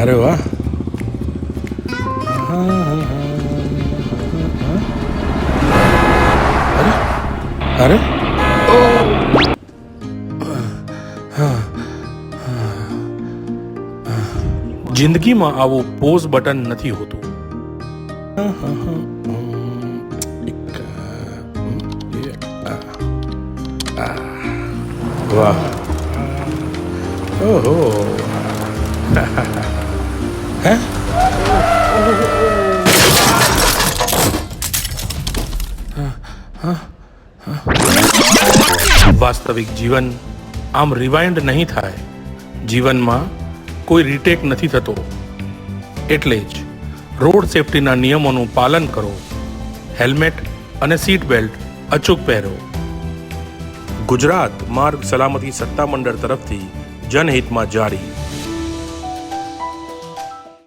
અરે વાહ. અરે જિંદગીમાં આવું પોઝ બટન નથી હોતું. વાહ. ઓહો. હે વાસ્તવિક જીવન આમ રિવાઇન્ડ નહીં થાય. જીવનમાં કોઈ રીટેક નથી થતો. એટલે જ રોડ સેફટીના નિયમોનું પાલન કરો. હેલ્મેટ અને સીટ બેલ્ટ અચૂક પહેરો. ગુજરાત માર્ગ સલામતી સત્તામંડળ તરફથી જનહિતમાં જારી.